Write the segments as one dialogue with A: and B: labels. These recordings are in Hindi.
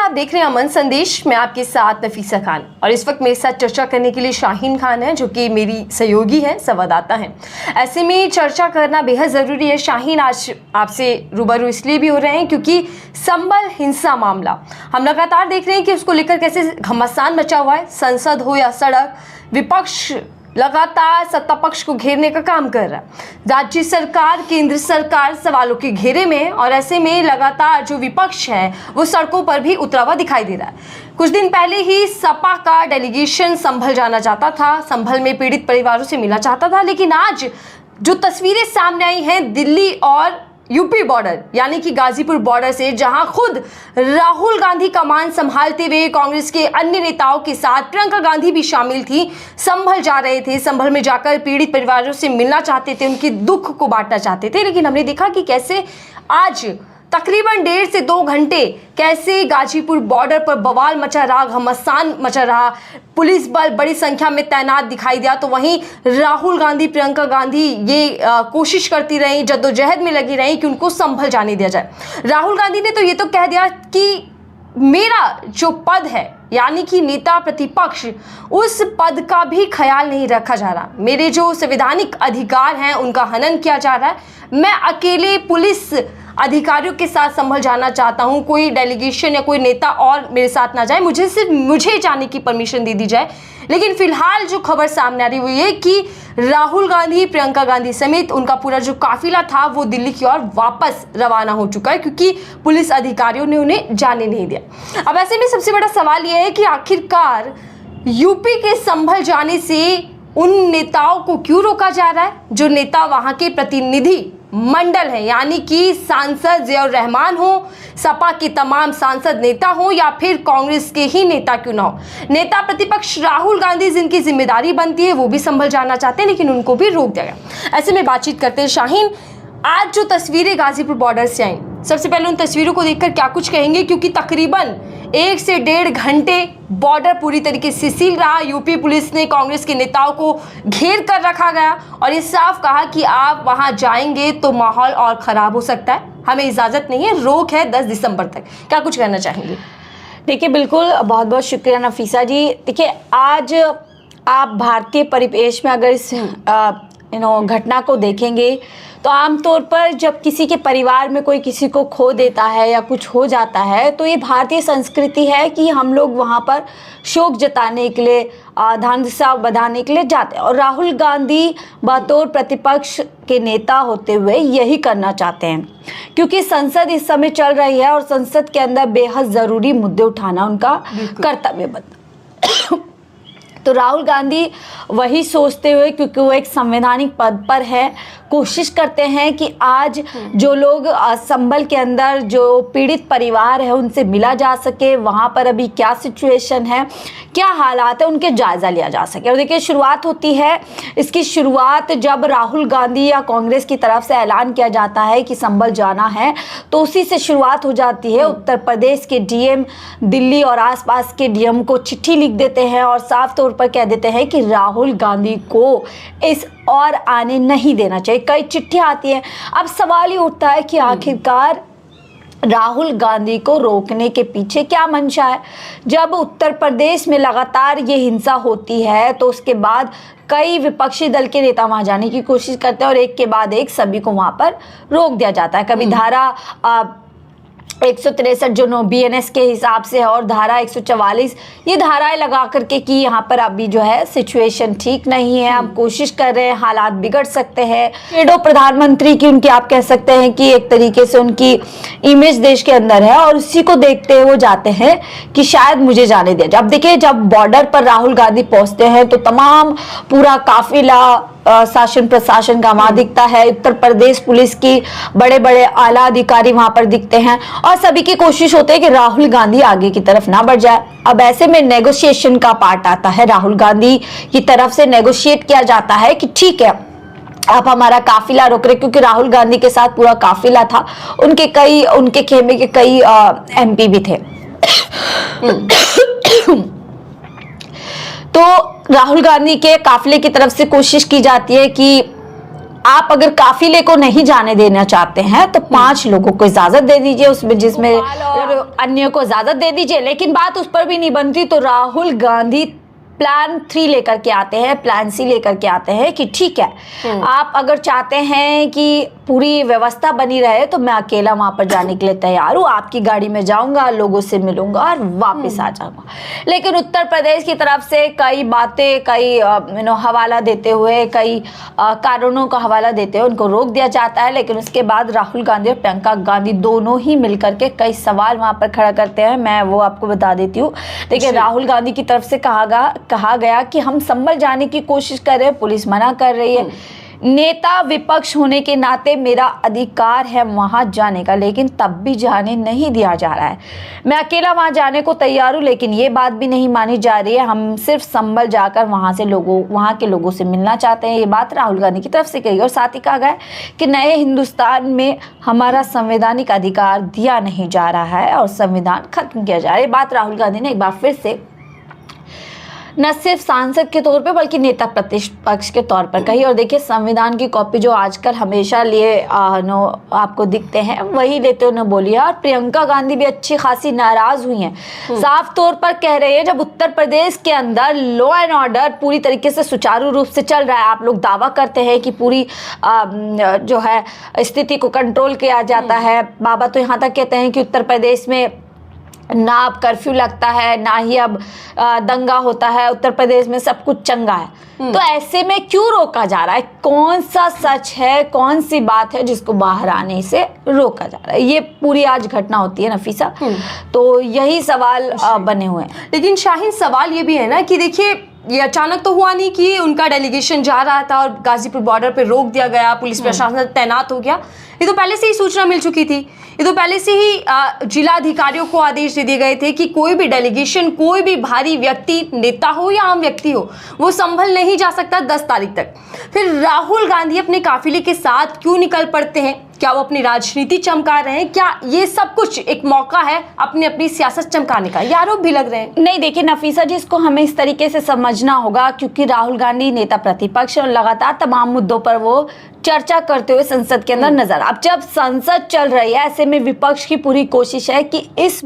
A: आप देख रहे हैं अमन संदेश। मैं आपके साथ नफीसा खान और इस वक्त मेरे साथ चर्चा करने के लिए शाहीन खान है, जो कि मेरी सहयोगी है, संवाददाता हैं। ऐसे में चर्चा करना बेहद ज़रूरी है। शाहीन, आज आपसे रूबरू इसलिए भी हो रहे हैं क्योंकि संभल हिंसा मामला हम लगातार देख रहे हैं कि उसको लेकर कैसे घमासान मचा हुआ है। संसद हो या सड़क, विपक्ष लगातार सत्ता पक्ष को घेरने का काम कर रहा है। राज्य सरकार, केंद्र सरकार सवालों के घेरे में है और ऐसे में लगातार जो विपक्ष है वो सड़कों पर भी उतरा हुआ दिखाई दे रहा है। कुछ दिन पहले ही सपा का डेलीगेशन संभल जाना चाहता था, संभल में पीड़ित परिवारों से मिलना चाहता था, लेकिन आज जो तस्वीरें सामने आई हैं दिल्ली और यूपी बॉर्डर यानी कि गाजीपुर बॉर्डर से, जहां खुद राहुल गांधी कमान संभालते हुए कांग्रेस के अन्य नेताओं के साथ प्रियंका गांधी भी शामिल थी, संभल जा रहे थे। संभल में जाकर पीड़ित परिवारों से मिलना चाहते थे, उनके दुख को बांटना चाहते थे। लेकिन हमने देखा कि कैसे आज तकरीबन 1.5 से 2 घंटे कैसे गाजीपुर बॉर्डर पर बवाल मचा रहा, घमासान मचा रहा, पुलिस बल बड़ी संख्या में तैनात दिखाई दिया। तो वहीं राहुल गांधी, प्रियंका गांधी ये कोशिश करती रही, जद्दोजहद में लगी रही कि उनको संभल जाने दिया जाए। राहुल गांधी ने तो ये तो कह दिया कि मेरा जो पद है यानी कि नेता प्रतिपक्ष, उस पद का भी ख्याल नहीं रखा जा रहा। मेरे जो संवैधानिक अधिकार हैं उनका हनन किया जा रहा है। मैं अकेले पुलिस अधिकारियों के साथ संभल जाना चाहता हूं, कोई डेलीगेशन या कोई नेता और मेरे साथ ना जाए, सिर्फ मुझे जाने की परमिशन दे दी जाए। लेकिन फिलहाल जो खबर सामने आ रही हुई है कि राहुल गांधी, प्रियंका गांधी समेत उनका पूरा जो काफिला था वो दिल्ली की ओर वापस रवाना हो चुका है, क्योंकि पुलिस अधिकारियों ने उन्हें जाने नहीं दिया। अब ऐसे में सबसे बड़ा सवाल यह है कि आखिरकार यूपी के संभल जाने से उन नेताओं को क्यों रोका जा रहा है, जो नेता वहां के प्रतिनिधि मंडल है, यानी कि सांसद ज़ियाउर रहमान हो, सपा के तमाम सांसद नेता हो या फिर कांग्रेस के ही नेता क्यों ना हो। नेता प्रतिपक्ष राहुल गांधी, जिनकी जिम्मेदारी बनती है, वो भी संभल जाना चाहते हैं, लेकिन उनको भी रोक दिया गया। ऐसे में बातचीत करते हैं शाहीन, आज जो तस्वीरें गाजीपुर बॉर्डर से आई, सबसे पहले उन तस्वीरों को देखकर क्या कुछ कहेंगे, क्योंकि तकरीबन 1 से 1.5 घंटे बॉर्डर पूरी तरीके से सील रहा। यूपी पुलिस ने कांग्रेस के नेताओं को घेर कर रखा गया और ये साफ कहा कि आप वहां जाएंगे तो माहौल और खराब हो सकता है, हमें इजाजत नहीं है, रोक है 10 दिसंबर तक। क्या कुछ कहना चाहेंगे?
B: देखिए, बिल्कुल, बहुत बहुत शुक्रिया नफीसा जी। देखिए, आज आप भारतीय परिवेश में अगर इस घटना को देखेंगे तो आमतौर पर जब किसी के परिवार में कोई किसी को खो देता है या कुछ हो जाता है तो ये भारतीय संस्कृति है कि हम लोग वहाँ पर शोक जताने के लिए, धांधसा बधाने के लिए जाते हैं। और राहुल गांधी बतौर प्रतिपक्ष के नेता होते हुए यही करना चाहते हैं, क्योंकि संसद इस समय चल रही है और संसद के अंदर बेहद ज़रूरी मुद्दे उठाना उनका कर्तव्य बनता। तो राहुल गांधी वही सोचते हुए, क्योंकि वो एक संवैधानिक पद पर है, कोशिश करते हैं कि आज जो लोग संभल के अंदर जो पीड़ित परिवार है उनसे मिला जा सके, वहाँ पर अभी क्या सिचुएशन है, क्या हालात है, उनके जायज़ा लिया जा सके। और देखिए, शुरुआत होती है, इसकी शुरुआत जब राहुल गांधी या कांग्रेस की तरफ से ऐलान किया जाता है कि संभल जाना है, तो उसी से शुरुआत हो जाती है। उत्तर प्रदेश के डीएम दिल्ली और आसपास के डीएम को चिट्ठी लिख देते हैं और साफ तौर पर कह देते हैं कि राहुल गांधी को इस और आने नहीं देना चाहिए। कई चिट्ठियां आती हैं। अब सवाल ये उठता है कि आखिरकार राहुल गांधी को रोकने के पीछे क्या मंशा है। जब उत्तर प्रदेश में लगातार ये हिंसा होती है तो उसके बाद कई विपक्षी दल के नेता वहां जाने की कोशिश करते हैं और एक के बाद एक सभी को वहां पर रोक दिया जाता है। कभी धारा 163 जो BNS के हिसाब से है और धारा 144, ये धाराएं लगा करके कि यहाँ पर अभी जो है सिचुएशन ठीक नहीं है, हम कोशिश कर रहे हैं, हालात बिगड़ सकते हैं। शेडो प्रधानमंत्री की उनकी आप कह सकते हैं कि एक तरीके से उनकी इमेज देश के अंदर है और उसी को देखते हुए वो जाते हैं कि शायद मुझे जाने दिया जाए। अब देखिए, जब बॉर्डर पर राहुल गांधी पहुंचते हैं तो तमाम पूरा काफिला शासन प्रशासन का वहां दिखता है। उत्तर प्रदेश पुलिस की बड़े बड़े आला अधिकारी वहां पर दिखते हैं और सभी की कोशिश होती है कि राहुल गांधी आगे की तरफ ना बढ़ जाए। अब ऐसे में नेगोशिएशन का पार्ट आता है। राहुल गांधी की तरफ से नेगोशिएट किया जाता है कि ठीक है, आप हमारा काफिला रोक रहे, क्योंकि राहुल गांधी के साथ पूरा काफिला था, उनके खेमे के कई MP भी थे। तो राहुल गांधी के काफिले की तरफ से कोशिश की जाती है कि आप अगर काफिले को नहीं जाने देना चाहते हैं तो 5 लोगों को इजाजत दे दीजिए, उसमें जिसमें अन्य को इजाजत दे दीजिए। लेकिन बात उस पर भी नहीं बनती तो राहुल गांधी प्लान 3 लेकर के आते हैं, प्लान सी लेकर के आते हैं कि ठीक है, आप अगर चाहते हैं कि पूरी व्यवस्था बनी रहे तो मैं अकेला वहां पर जाने के लिए तैयार हूँ, आपकी गाड़ी में जाऊंगा, लोगों से मिलूंगा और वापस आ जाऊंगा। लेकिन उत्तर प्रदेश की तरफ से कई बातें, कई हवाला देते हुए, कई कारणों का हवाला देते हुए उनको रोक दिया जाता है। लेकिन उसके बाद राहुल गांधी और प्रियंका गांधी दोनों ही मिलकर के कई सवाल वहां पर खड़ा करते हैं। मैं वो आपको बता देती हूँ। देखिए, राहुल गांधी की तरफ से कहा गया कि हम संभल जाने की कोशिश कर रहे हैं, पुलिस मना कर रही है। नेता विपक्ष होने के नाते मेरा अधिकार है वहां जाने का, लेकिन तब भी जाने नहीं दिया जा रहा है। मैं अकेला वहां जाने को तैयार हूं, लेकिन ये बात भी नहीं मानी जा रही है। हम सिर्फ संभल जाकर वहां के लोगों से मिलना चाहते हैं। ये बात राहुल गांधी की तरफ से कही और साथ ही कहा गया कि नए हिंदुस्तान में हमारा संवैधानिक अधिकार दिया नहीं जा रहा है और संविधान खत्म किया जा रहा है। ये बात राहुल गांधी ने एक बार फिर से न सिर्फ सांसद के तौर पे बल्कि नेता प्रतिपक्ष के तौर पर कही। और देखिए, संविधान की कॉपी जो आजकल हमेशा लिए आपको दिखते हैं, वही लेते हुए बोली है। और प्रियंका गांधी भी अच्छी खासी नाराज हुई हैं, साफ तौर पर कह रही है जब उत्तर प्रदेश के अंदर लॉ एंड ऑर्डर पूरी तरीके से सुचारू रूप से चल रहा है, आप लोग दावा करते हैं कि पूरी जो है स्थिति को कंट्रोल किया जाता है। बाबा तो यहाँ तक कहते हैं कि उत्तर प्रदेश में ना अब कर्फ्यू लगता है, ना ही अब दंगा होता है, उत्तर प्रदेश में सब कुछ चंगा है। तो ऐसे में क्यों रोका जा रहा है? कौन सा सच है, कौन सी बात है जिसको बाहर आने से रोका जा रहा है? ये पूरी आज घटना होती है नफीसा, तो यही सवाल बने हुए हैं।
A: लेकिन शाहीन, सवाल ये भी है ना कि देखिए, ये अचानक तो हुआ नहीं कि उनका डेलीगेशन जा रहा था और गाजीपुर बॉर्डर पे रोक दिया गया, पुलिस प्रशासन तैनात हो गया। ये तो पहले से ही सूचना मिल चुकी थी। ये तो पहले से ही जिला अधिकारियों को आदेश दे दिए गए थे कि कोई भी डेलीगेशन, कोई भी भारी व्यक्ति, नेता हो या आम व्यक्ति हो, वो संभल नहीं जा सकता 10 तारीख तक। फिर राहुल गांधी अपने काफिले के साथ क्यों निकल पड़ते हैं? क्या वो अपनी राजनीति चमका रहे हैं? क्या ये सब कुछ एक मौका है अपनी सियासत चमकाने का? ये आरोप भी लग रहे हैं।
B: नहीं, देखिए नफीसा जी, इसको हमें इस तरीके से समझना होगा क्योंकि राहुल गांधी नेता प्रतिपक्ष और लगातार तमाम मुद्दों पर वो चर्चा करते हुए संसद के अंदर नजर। अब जब संसद चल रही है, ऐसे में विपक्ष की पूरी कोशिश है कि इस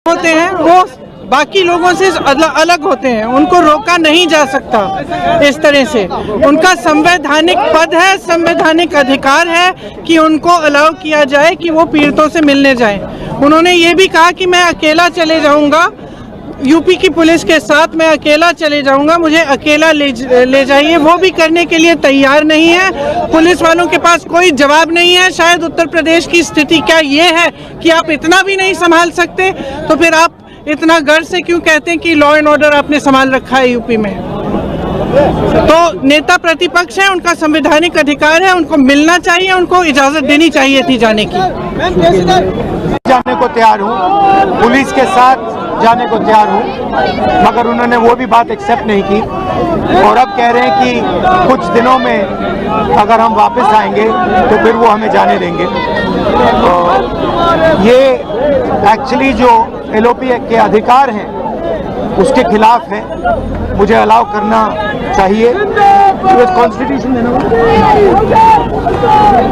C: होते हैं वो बाकी लोगों से अलग होते हैं, उनको रोका नहीं जा सकता इस तरह से। उनका संवैधानिक पद है, संवैधानिक अधिकार है कि उनको अलाउ किया जाए कि वो पीड़ितों से मिलने जाएं। उन्होंने ये भी कहा कि मैं अकेला चले जाऊंगा, यूपी की पुलिस के साथ मैं अकेला चले जाऊंगा, मुझे अकेला ले जाइए। वो भी करने के लिए तैयार नहीं है। पुलिस वालों के पास कोई जवाब नहीं है। शायद उत्तर प्रदेश की स्थिति क्या ये है कि आप इतना भी नहीं संभाल सकते, तो फिर आप इतना गर्व से क्यों कहते हैं कि लॉ एंड ऑर्डर आपने संभाल रखा है यूपी में? तो नेता प्रतिपक्ष है, उनका संवैधानिक अधिकार है, उनको मिलना चाहिए, उनको इजाजत देनी चाहिए थी जाने की।
D: जाने को तैयार हूँ, पुलिस के साथ जाने को तैयार हूँ, मगर उन्होंने वो भी बात एक्सेप्ट नहीं की और अब कह रहे हैं कि कुछ दिनों में अगर हम वापस आएंगे तो फिर वो हमें जाने देंगे। तो ये एक्चुअली जो एलओपी के अधिकार हैं उसके खिलाफ है। मुझे अलाउ करना चाहिए। कॉन्स्टिट्यूशन है ना,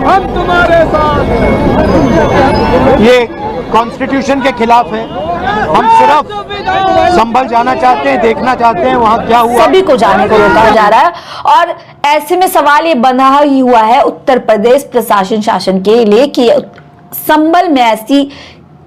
D: हम तुम्हारे साथ, ये कॉन्स्टिट्यूशन के खिलाफ है। हम सिर्फ संभल जाना चाहते हैं, देखना चाहते हैं वहाँ क्या हुआ।
B: सभी को जाने को रोका जा रहा है और ऐसे में सवाल ये बना ही हुआ है उत्तर प्रदेश प्रशासन शासन के लिए कि संभल में ऐसी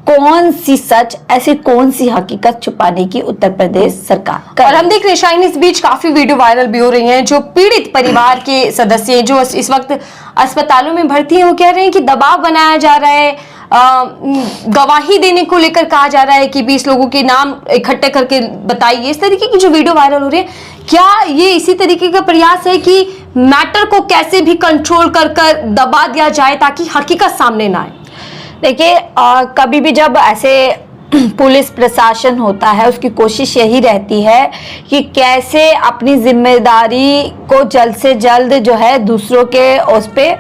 B: कौन सी सच, ऐसी कौन सी हकीकत छुपाने की उत्तर प्रदेश सरकार।
A: और हम देख रहे हैं इस बीच काफी वीडियो वायरल भी हो रही हैं। जो पीड़ित परिवार के सदस्य जो इस वक्त अस्पतालों में भर्ती हैं, वो कह रहे हैं कि दबाव बनाया जा रहा है, गवाही देने को लेकर कहा जा रहा है कि 20 लोगों के नाम इकट्ठे करके बताइए। इस तरीके की जो वीडियो वायरल हो रही है, क्या ये इसी तरीके का प्रयास है कि मैटर को कैसे भी कंट्रोल कर दबा दिया जाए ताकि हकीकत सामने ना आए?
B: देखिए, कभी भी जब ऐसे पुलिस प्रशासन होता है, उसकी कोशिश यही रहती है कि कैसे अपनी जिम्मेदारी को जल्द से जल्द जो है दूसरों के उस पे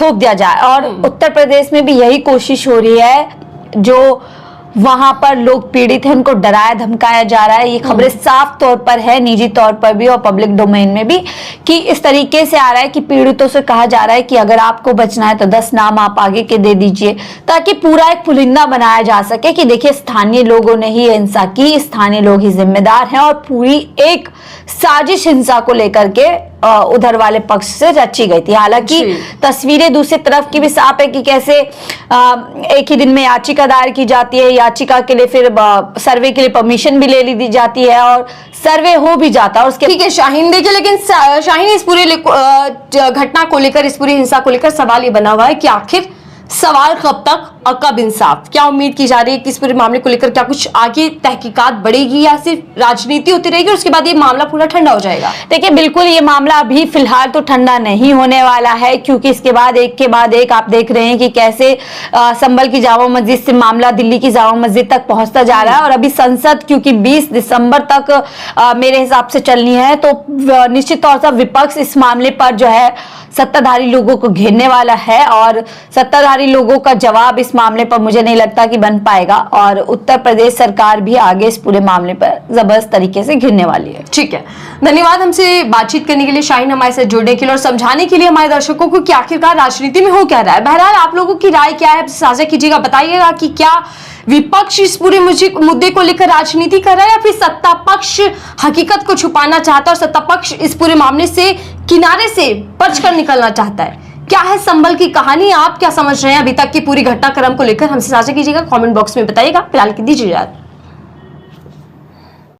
B: थोप दिया जाए। और उत्तर प्रदेश में भी यही कोशिश हो रही है। जो वहां पर लोग पीड़ित हैं, उनको डराया धमकाया जा रहा है। ये खबरें साफ तौर पर है, निजी तौर पर भी और पब्लिक डोमेन में भी, कि इस तरीके से आ रहा है कि पीड़ितों से कहा जा रहा है कि अगर आपको बचना है तो 10 नाम आप आगे के दे दीजिए, ताकि पूरा एक पुलिंदा बनाया जा सके कि देखिए स्थानीय लोगों ने ही हिंसा की, स्थानीय लोग ही जिम्मेदार हैं और पूरी एक साजिश हिंसा को लेकर के उधर वाले पक्ष से रची गई थी। हालांकि तस्वीरें दूसरी तरफ की भी साफ है कि कैसे एक ही दिन में याचिका दायर की जाती है, याचिका के लिए फिर सर्वे के लिए परमिशन भी ले ली दी जाती है और सर्वे हो भी जाता है उसके।
A: ठीक है शाहीन, देखिए लेकिन शाहीन इस पूरे घटना को लेकर, इस पूरी हिंसा को लेकर सवाल ये बना हुआ है कि आखिर सवाल कब तक और कब इंसाफ? क्या उम्मीद की जा रही है कि इस पूरे मामले को लेकर क्या कुछ आगे तहकीकात बढ़ेगी या सिर्फ राजनीति होती रहेगी और उसके बाद ये मामला पूरा ठंडा हो जाएगा?
B: देखिए बिल्कुल ये मामला अभी फिलहाल तो ठंडा नहीं होने वाला है, क्योंकि इसके बाद एक के बाद एक आप देख रहे हैं कि कैसे संभल की जामा मस्जिद से मामला दिल्ली की जामा मस्जिद तक पहुंचता जा रहा है। और अभी संसद क्योंकि 20 दिसंबर तक मेरे हिसाब से चलनी है, तो निश्चित तौर से विपक्ष इस मामले पर जो है सत्ताधारी लोगों को घेरने वाला है और सत्ताधारी लोगों का जवाब इस मामले पर मुझे नहीं लगता कि बन पाएगा और उत्तर प्रदेश सरकार भी आगे इस पूरे मामले पर जबरदस्त तरीके से घिरने वाली है।
A: ठीक है, धन्यवाद हमसे बातचीत करने के लिए, शाहीन हमारे साथ जुड़ने के लिए और समझाने के लिए हमारे दर्शकों को कि आखिरकार राजनीति में हो क्या रहा है। बहरहाल आप लोगों की राय क्या है साझा कीजिएगा, बताइएगा कि क्या विपक्ष इस पूरे मुद्दे को लेकर राजनीति कर रहा है या फिर सत्ता पक्ष हकीकत को छुपाना चाहता है और सत्ता पक्ष इस पूरे मामले से किनारे से बच कर निकलना चाहता है? क्या है संभल की कहानी, आप क्या समझ रहे हैं अभी तक की पूरी घटनाक्रम को लेकर? हमसे साझा कीजिएगा, कमेंट बॉक्स में बताइएगा। फिलहाल की दीजिए इजाजत।